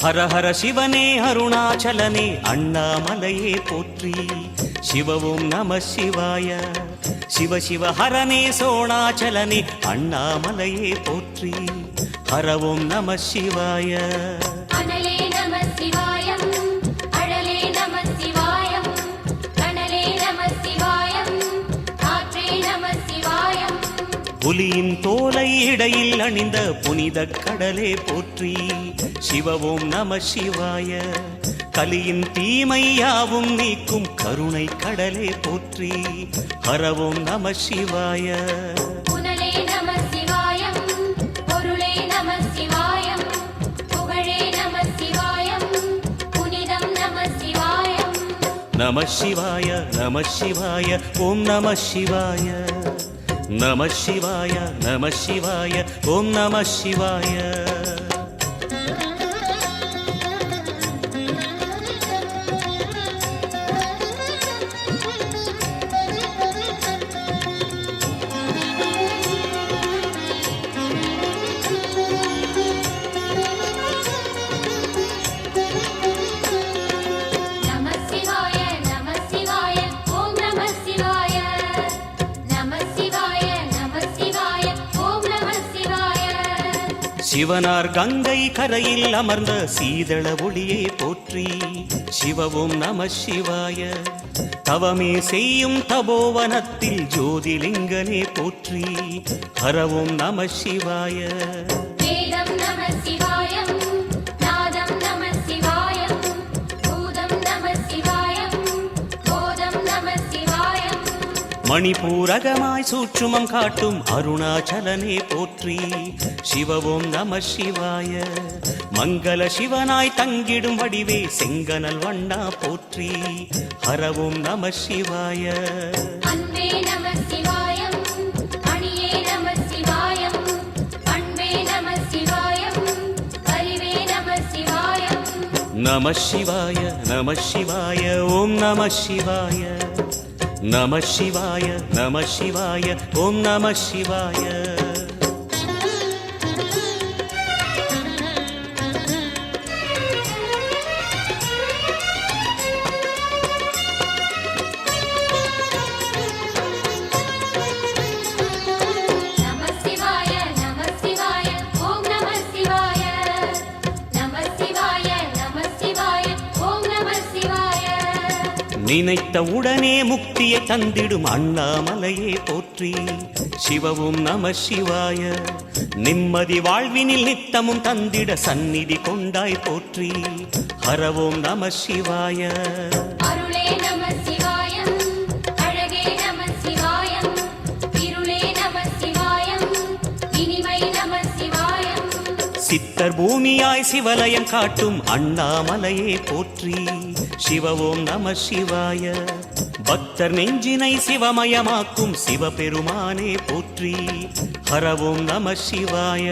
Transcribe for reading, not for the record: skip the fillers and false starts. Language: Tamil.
ஹர ஹர சிவனே அருணாச்சலனே அண்ணாமலையே போற்றி. சிவவும் நம சிவாய. சிவ சிவ ஹரனே சோணாச்சலனே அண்ணாமலையே போற்றி. ஹரவும் நம சிவாய. புலியின் தோலை இடையில் அணிந்த புனித கடலே போற்றி. சிவவும் நம சிவாய. கலியின் தீமையாவும் நீக்கும் கருணை கடலே போற்றி. ஹரவும் நம சிவாய. நம சிவாய நம சிவாய ஓம் நம சிவாய. நம சிவாய நம சிவாய ஓம் நம சிவாய. சிவனார் கங்கை கரையில் அமர்ந்த சீதள ஒளியே போற்றி. சிவவும் நம சிவாய. தவமே செய்யும் தபோவனத்தில் ஜோதிலிங்கனே போற்றி. ஹரவும் நம சிவாய. மணிபூரகமாய் சூட்சுமம் காட்டும் அருணாச்சலனே போற்றி. சிவவும் நம சிவாய. மங்கள சிவனாய் தங்கிடும் வடிவே செங்கனல் வண்ணா போற்றி. ஹரவும் நம சிவாய. நம சிவாய நம சிவாய ஓம் நம சிவாய. நம சிவாய நம சிவாய ஓம் நம சிவாய. நினைத்த உடனே முக்தியை தந்திடும் அண்ணாமலையே போற்றி. சிவவும் நம சிவாய. நிம்மதி வாழ்வினில் நித்தமும் தந்திட சந்நிதி கொண்டாய் போற்றி. ஹரவும் நம சிவாய. சித்தர் பூமியாய் சிவலயம் காட்டும் அண்ணாமலையே போற்றி. சிவவும் நம சிவாய. பக்தர் நெஞ்சினை சிவமயமாக்கும் சிவபெருமானே போற்றி. ஹரவும் நம சிவாய.